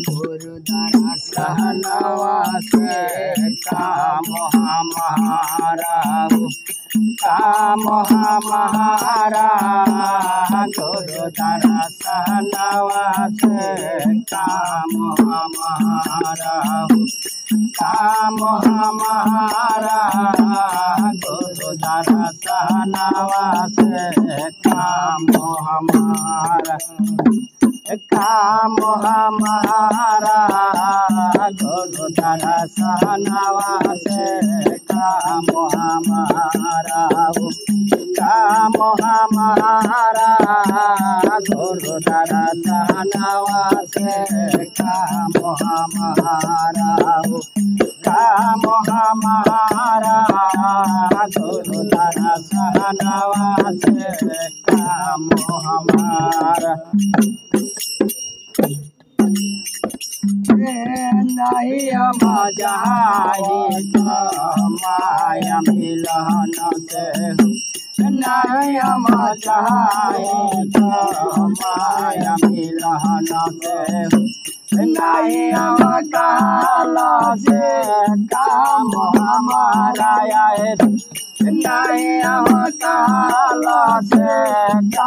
गुरु द्वारा सहनवा से काम हमारा काम हमारा गुरु द्वारा सहनवा से काम हमारा काम हमारा गुरु द्वारा सहनवा से काम हमारा काम हमारा गुरु द्वारा सहनवा से काम हमारा काम हमारा गुरु द्वारा सहनवा से काम हमारा काम हमारा गुरु द्वारा सहनवा से काम हमारा नहीं हम जाई तो माया मिलन से नहीं हम जाई तो माया मिलन से नहीं हम काल से काम हमारा नहीं हम काल से